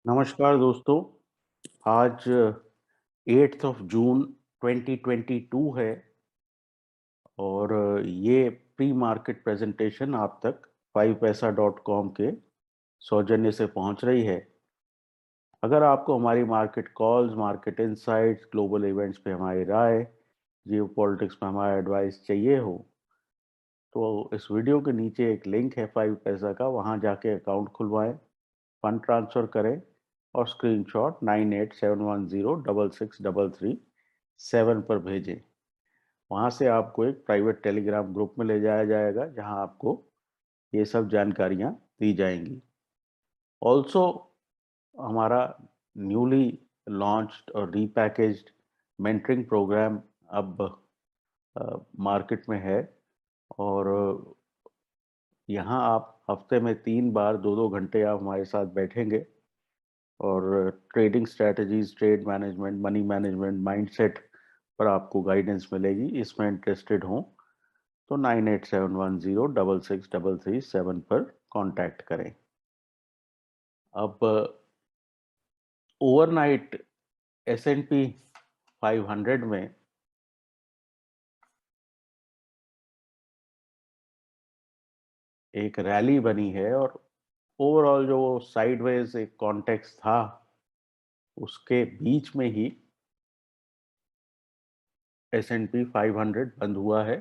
नमस्कार दोस्तों। आज 8th ऑफ जून 2022 है और ये प्री मार्केट प्रेजेंटेशन आप तक 5paisa.com के सौजन्य से पहुंच रही है। अगर आपको हमारी market calls, market insights, global events पे हमारी राय, जियो पॉलिटिक्स पे हमारा एडवाइस चाहिए हो तो इस वीडियो के नीचे एक लिंक है 5paisa का, वहां जाके अकाउंट खुलवाएं, फंड ट्रांसफर करें और स्क्रीनशॉट 9871106633 पर भेजें। वहां से आपको एक प्राइवेट टेलीग्राम ग्रुप में ले जाया जाएगा जहां आपको ये सब जानकारियां दी जाएंगी। ऑल्सो हमारा न्यूली लॉन्च्ड और रीपैकेज्ड मेंटरिंग प्रोग्राम अब मार्केट में है और यहाँ आप हफ्ते में 3 बार 2-2 घंटे आप हमारे साथ बैठेंगे और trading strategies, trade management, money management, mindset पर आपको गाइडेंस मिलेगी। इसमें इंटरेस्टेड हो तो 9871066337 पर कांटेक्ट करें। अब ओवरनाइट S&P 500 में एक रैली बनी है और ओवरऑल जो साइडवेज एक कॉन्टेक्स्ट था उसके बीच में ही S&P 500 बंद हुआ है।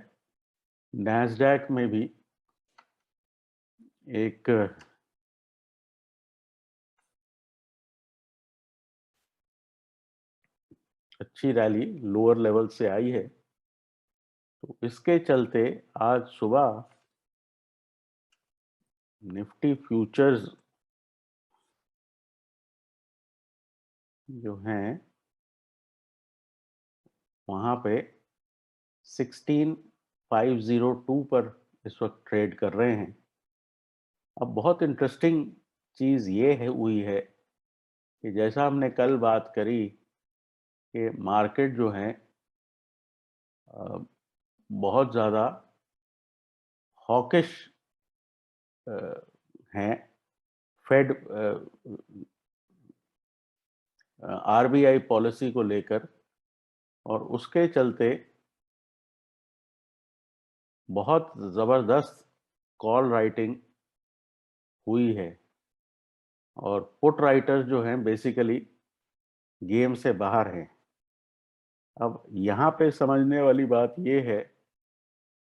नैस्डैक में भी एक अच्छी रैली लोअर लेवल से आई है, तो इसके चलते आज सुबह निफ्टी फ्यूचर्स जो हैं वहां पे 16502 पर इस वक्त ट्रेड कर रहे हैं। अब बहुत इंटरेस्टिंग चीज ये है हुई है कि जैसा हमने कल बात करी कि मार्केट जो है बहुत ज्यादा हॉकिश हैं। फेड आरबीआई पॉलिसी को लेकर, और उसके चलते बहुत जबरदस्त कॉल राइटिंग हुई है और पुट राइटर्स जो हैं बेसिकली गेम से बाहर हैं। अब यहाँ पे समझने वाली बात यह है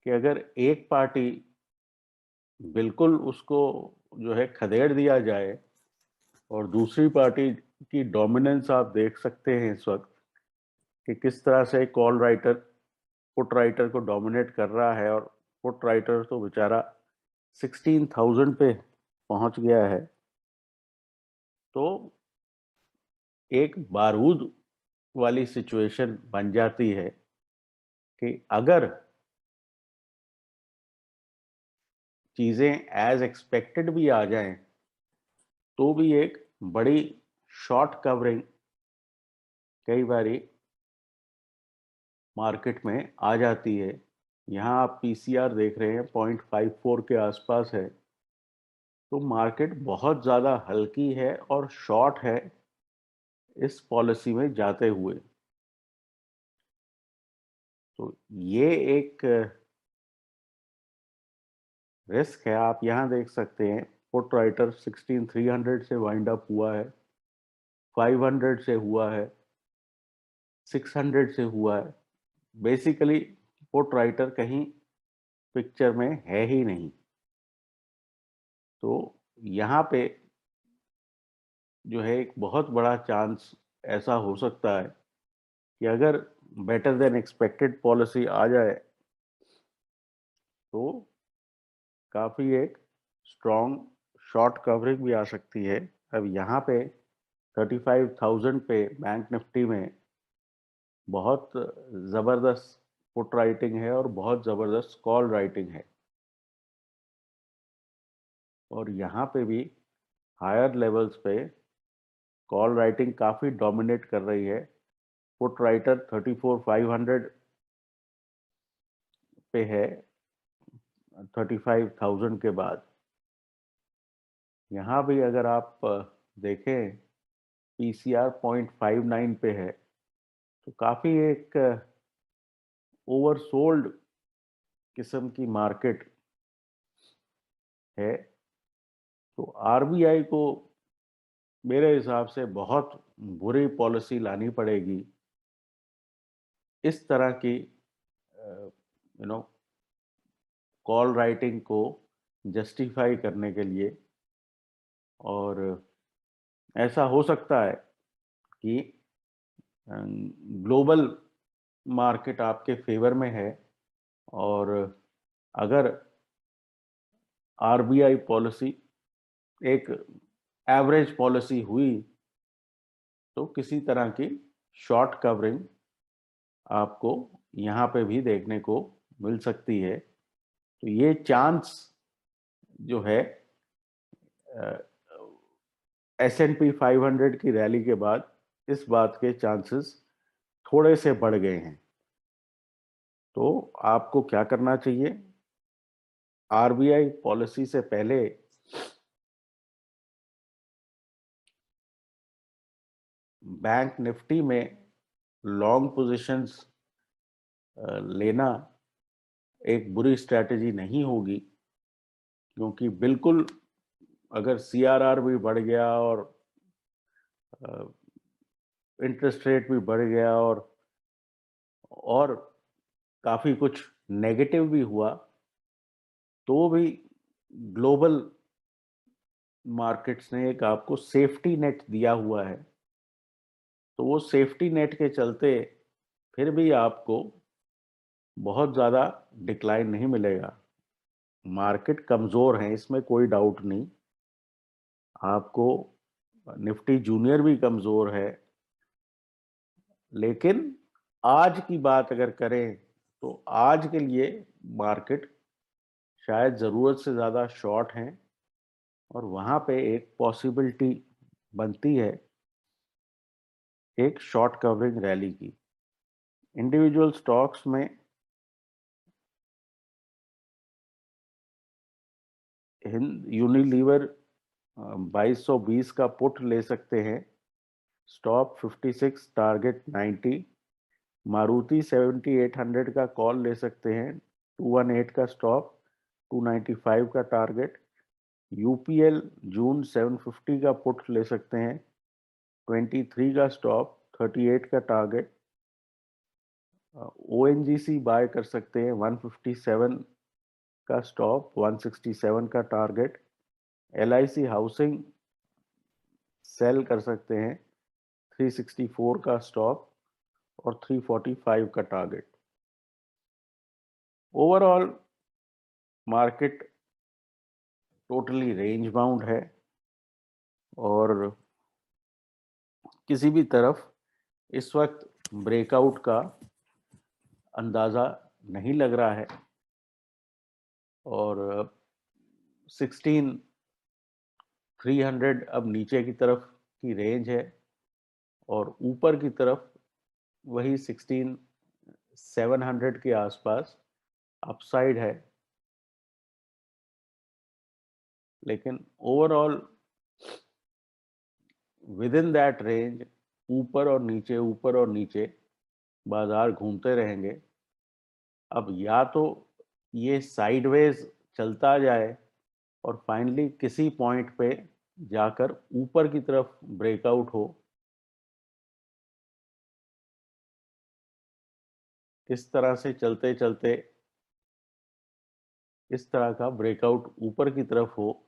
कि अगर एक पार्टी बिल्कुल उसको जो है खदेड़ दिया जाए और दूसरी पार्टी की डोमिनेंस आप देख सकते हैं इस वक्त कि किस तरह से कॉल राइटर पुट राइटर को डोमिनेट कर रहा है, और पुट राइटर तो बेचारा 16,000 पे पहुंच गया है। तो एक बारूद वाली सिचुएशन बन जाती है कि अगर चीजें एज एक्सपेक्टेड भी आ जाएं तो भी एक बड़ी शॉर्ट कवरिंग कई बारी मार्केट में आ जाती है। यहाँ आप पीसीआर देख रहे हैं 0.54 के आसपास है, तो मार्केट बहुत ज़्यादा हल्की है और शॉर्ट है इस पॉलिसी में जाते हुए। तो ये एक रिस्क है। आप यहाँ देख सकते हैं पुट राइटर 16,300 से वाइंड अप हुआ है, 500 से हुआ है, 600 से हुआ है। बेसिकली पुट राइटर कहीं पिक्चर में है ही नहीं। तो यहाँ पे जो है एक बहुत बड़ा चांस ऐसा हो सकता है कि अगर बेटर देन एक्सपेक्टेड पॉलिसी आ जाए तो काफ़ी एक स्ट्रॉन्ग शॉर्ट कवरिंग भी आ सकती है। अब यहाँ पे 35,000 पे बैंक निफ्टी में बहुत ज़बरदस्त पुट राइटिंग है और बहुत ज़बरदस्त कॉल राइटिंग है, और यहाँ पे भी हायर लेवल्स पे कॉल राइटिंग काफ़ी डोमिनेट कर रही है। पुट राइटर 34,500 पे है 35,000 के बाद। यहाँ भी अगर आप देखें पीसीआर 0.59 पे है, तो काफी एक ओवरसोल्ड किस्म की मार्केट है। तो आरबीआई को मेरे हिसाब से बहुत बुरी पॉलिसी लानी पड़ेगी इस तरह की कॉल राइटिंग को जस्टिफाई करने के लिए। और ऐसा हो सकता है कि ग्लोबल मार्केट आपके फेवर में है, और अगर आरबीआई पॉलिसी एक एवरेज पॉलिसी हुई तो किसी तरह की शॉर्ट कवरिंग आपको यहाँ पे भी देखने को मिल सकती है। तो ये चांस जो है S&P 500 की रैली के बाद इस बात के चांसेस थोड़े से बढ़ गए हैं। तो आपको क्या करना चाहिए? आरबीआई पॉलिसी से पहले बैंक निफ्टी में लॉन्ग पोजीशंस लेना एक बुरी स्ट्रैटेजी नहीं होगी, क्योंकि बिल्कुल अगर सीआरआर भी बढ़ गया और इंटरेस्ट रेट भी बढ़ गया और काफी कुछ नेगेटिव भी हुआ, तो भी ग्लोबल मार्केट्स ने एक आपको सेफ्टी नेट दिया हुआ है। तो वो सेफ्टी नेट के चलते फिर भी आपको बहुत ज़्यादा डिक्लाइन नहीं मिलेगा। मार्केट कमज़ोर है, इसमें कोई डाउट नहीं। आपको निफ्टी जूनियर भी कमज़ोर है, लेकिन आज की बात अगर करें तो आज के लिए मार्केट शायद ज़रूरत से ज़्यादा शॉर्ट हैं, और वहाँ पे एक पॉसिबिलिटी बनती है एक शॉर्ट कवरिंग रैली की। इंडिविजुअल स्टॉक्स में यूनिलीवर 2220 का पुट ले सकते हैं, स्टॉप 56, टारगेट 90। मारुति 7800 का कॉल ले सकते हैं, 218 का स्टॉप, 295 का टारगेट। यूपीएल जून 750 का पुट ले सकते हैं, 23 का स्टॉप, 38 का टारगेट। ओएनजीसी बाय कर सकते हैं, 157 का स्टॉप, 167 का टारगेट। एलआईसी हाउसिंग सेल कर सकते हैं, 364 का स्टॉप और 345 का target. Overall market totally range bound है, और किसी भी तरफ इस वक्त ब्रेकआउट का अंदाजा नहीं लग रहा है। और 16,300 अब नीचे की तरफ की रेंज है, और ऊपर की तरफ वही 16,700 के आसपास अपसाइड है। लेकिन overall with in that range ऊपर और नीचे बाजार घूमते रहेंगे। अब या तो ये साइडवेज चलता जाए और फाइनली किसी पॉइंट पे जाकर ऊपर की तरफ ब्रेकआउट हो। इस तरह से चलते चलते इस तरह का ब्रेकआउट ऊपर की तरफ हो,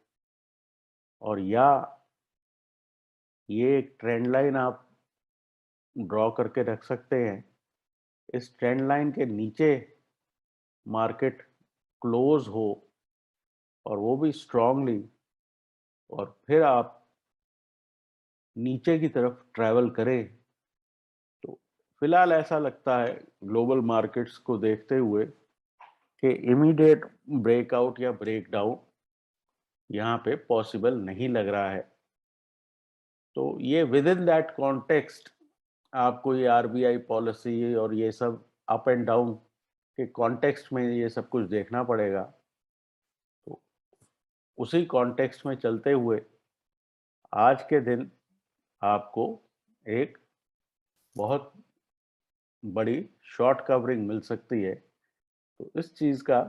और या ये एक ट्रेंड लाइन आप ड्रॉ करके रख सकते हैं। इस ट्रेंड लाइन के नीचे मार्केट क्लोज हो, और वो भी स्ट्रांगली, और फिर आप नीचे की तरफ ट्रैवल करें। तो फिलहाल ऐसा लगता है ग्लोबल मार्केट्स को देखते हुए कि इमीडिएट ब्रेकआउट या ब्रेकडाउन यहाँ पे पॉसिबल नहीं लग रहा है। तो ये विद इन दैट कॉन्टेक्स्ट आपको ये आरबीआई पॉलिसी और ये सब अप एंड डाउन के कॉन्टेक्स्ट में ये सब कुछ देखना पड़ेगा। तो उसी कॉन्टेक्स्ट में चलते हुए आज के दिन आपको एक बहुत बड़ी शॉर्ट कवरिंग मिल सकती है। तो इस चीज़ का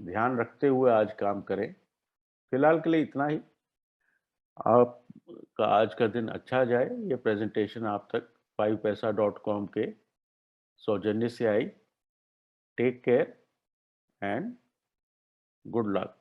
ध्यान रखते हुए आज काम करें। फिलहाल के लिए इतना ही। आपका आज का दिन अच्छा जाए। ये प्रेजेंटेशन आप तक 5paisa.com के सौजन्य से आई। Take care and good luck.